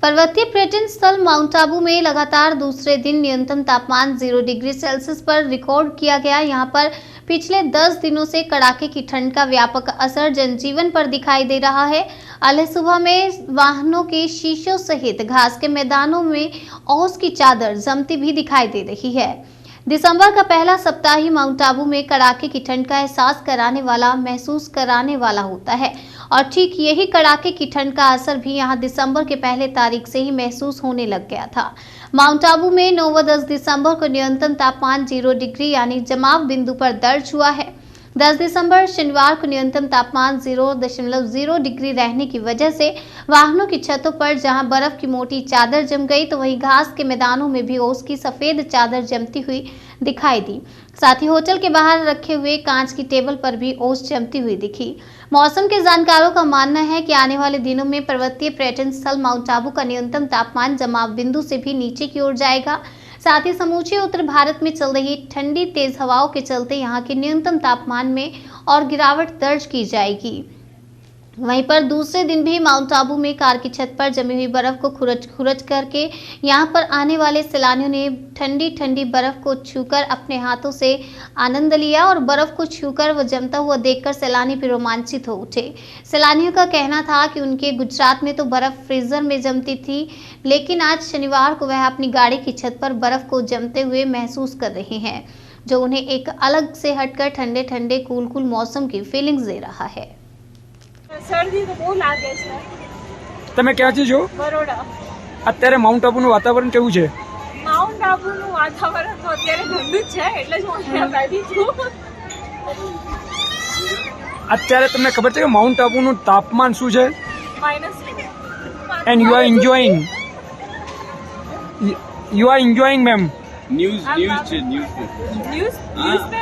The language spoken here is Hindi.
पर्वतीय पर्यटन स्थल माउंट आबू में लगातार दूसरे दिन न्यूनतम तापमान 0 डिग्री सेल्सियस पर रिकॉर्ड किया गया। यहां पर पिछले 10 दिनों से कड़ाके की ठंड का व्यापक असर जनजीवन पर दिखाई दे रहा है। अलग सुबह में वाहनों के शीशों सहित घास के मैदानों में ओस की चादर जमती भी दिखाई दे रही है। दिसंबर का पहला सप्ताह ही माउंट आबू में कड़ाके की ठंड का एहसास कराने वाला, महसूस कराने वाला होता है और ठीक यही कड़ाके की ठंड का असर भी यहां दिसंबर के पहले तारीख से ही महसूस होने लग गया था। माउंट आबू में 9 व 10 दिसंबर को न्यूनतम तापमान 0 डिग्री यानी जमाव बिंदु पर दर्ज हुआ है। 10 दिसंबर शनिवार को न्यूनतम तापमान 0.0 डिग्री रहने की वजह से वाहनों की छतों पर जहां बर्फ की मोटी चादर जम गई, तो वहीं घास के मैदानों में भी ओस की सफेद चादर जमती हुई दिखाई दी। साथ ही होटल के बाहर रखे हुए कांच की टेबल पर भी ओस जमती हुई दिखी। मौसम के जानकारों का मानना है कि आने वाले दिनों में पर्वतीय पर्यटन स्थल माउंट आबू का न्यूनतम तापमान जमाव बिंदु से भी नीचे की ओर जाएगा। साथ ही समूचे उत्तर भारत में चल रही ठंडी तेज हवाओं के चलते यहां के न्यूनतम तापमान में और गिरावट दर्ज की जाएगी। वहीं पर दूसरे दिन भी माउंट आबू में कार की छत पर जमी हुई बर्फ को खुरच करके यहां पर आने वाले सैलानियों ने ठंडी ठंडी बर्फ को छूकर अपने हाथों से आनंद लिया और बर्फ को छूकर व जमता हुआ देखकर सैलानी भी रोमांचित हो उठे। सैलानियों का कहना था कि उनके गुजरात में तो बर्फ फ्रीजर में जमती थी, लेकिन आज शनिवार को वह अपनी गाड़ी की छत पर बर्फ को जमते हुए महसूस कर रहे हैं, जो उन्हें एक अलग से हटकर ठंडे ठंडे कूल मौसम की फीलिंग्स दे रहा है। શરદી તો બહુ લાગે છે। તમે ક્યાંથી છો? બરોડા। અત્યારે માઉન્ટ આબુનું વાતાવરણ કેવું છે? માઉન્ટ આબુનું વાતાવરણ તો અત્યારે ઠંડુ જ છે, એટલે જ હું અહીંયા બેઠી છું। અત્યારે તમને ખબર છે કે માઉન્ટ આબુનું તાપમાન શું છે? -2। And you are enjoying ma'am. News पे